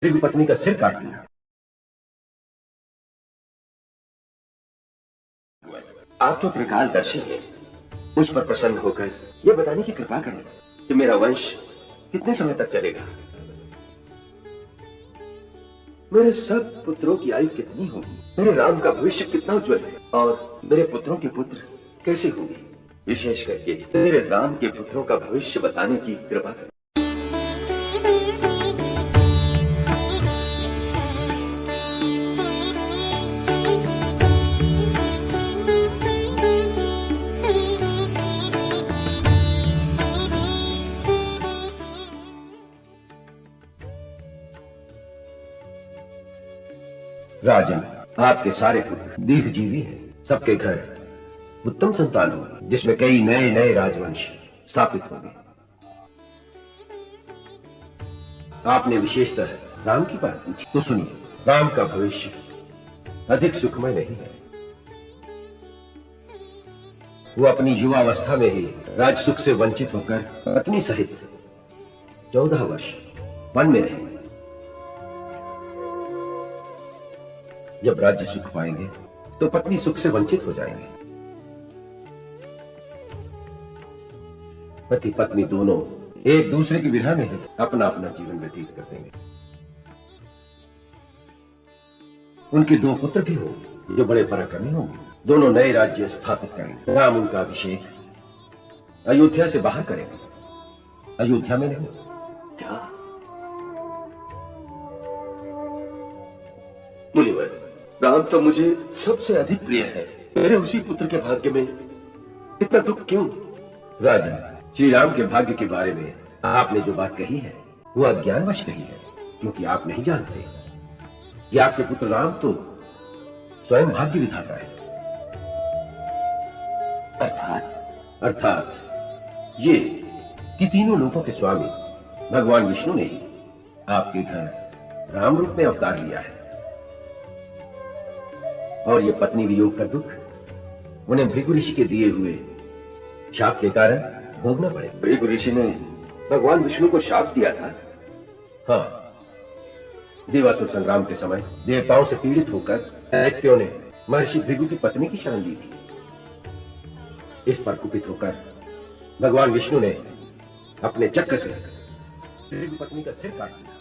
भृगु पत्नी का सिर काट दिया। आप तो त्रिकालदर्शी हैं, मुझ पर प्रसन्न होकर यह बताने की कृपा करें कि मेरा वंश कितने समय तक चलेगा। मेरे सब पुत्रों की आयु कितनी होगी, मेरे राम का भविष्य कितना उज्जवल है, और मेरे पुत्रों के पुत्र कैसे होंगे। विशेष करके मेरे राम के पुत्रों का भविष्य बताने की कृपा करें। राजन, आपके सारे पुत्र दीर्घजीवी हैं, सबके घर उत्तम संतान होगी, जिसमें कई नए नए राजवंश स्थापित होंगे। आपने विशेषतः राम की बात पूछी, तो सुनिए, राम का भविष्य अधिक सुखमय नहीं है। वो अपनी युवावस्था में ही राज सुख से वंचित होकर पत्नी सहित 14 वर्ष वन में रहे। जब राज्य सुख पाएंगे तो पत्नी सुख से वंचित हो जाएंगे। पति पत्नी दोनों एक दूसरे की विरह में ही अपना अपना जीवन व्यतीत कर देंगे। उनके 2 पुत्र भी होंगे जो बड़े पराक्रमी होंगे। दोनों नए राज्य स्थापित करेंगे। राम उनका अभिषेक अयोध्या से बाहर करेंगे, अयोध्या में नहीं। क्या मुनिवर, राम तो मुझे सबसे अधिक प्रिय है, मेरे उसी पुत्र के भाग्य में इतना दुख क्यों? राजन, श्री राम के भाग्य के बारे में आपने जो बात कही है वो अज्ञानवश कही है, क्योंकि आप नहीं जानते कि आपके पुत्र राम तो स्वयं भाग्य विधाता है। अर्थात ये कि तीनों लोगों के स्वामी भगवान विष्णु ने ही आपके घर राम रूप में अवतार लिया है, और ये पत्नी वियोग का दुख उन्हें भृगु ऋषि के दिए हुए शाप के कारण भोगना पड़े। भृगु ऋषि ने भगवान विष्णु को शाप दिया था? हाँ, देवासुर संग्राम के समय देवताओं से पीड़ित होकर दैत्यों ने महर्षि भृगु की पत्नी की शरण ली थी। इस पर कुपित होकर भगवान विष्णु ने अपने चक्र से भृगु पत्नी का सिर काट दिया।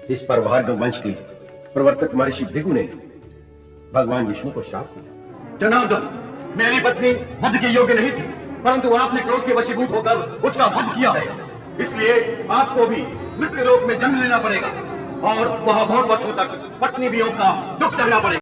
इस पर भार्गव वंश की प्रवर्तक महर्षि भृगु ने भगवान विष्णु को शाप दिया। जनार्दन, मेरी पत्नी वध के योग्य नहीं थी, परंतु आपने क्रोध के वशीभूत होकर उसका वध किया है। इसलिए आपको भी मृत्यु लोक में जन्म लेना पड़ेगा और वह बहुत वर्षों तक पत्नी वियोग का दुख सहना पड़ेगा।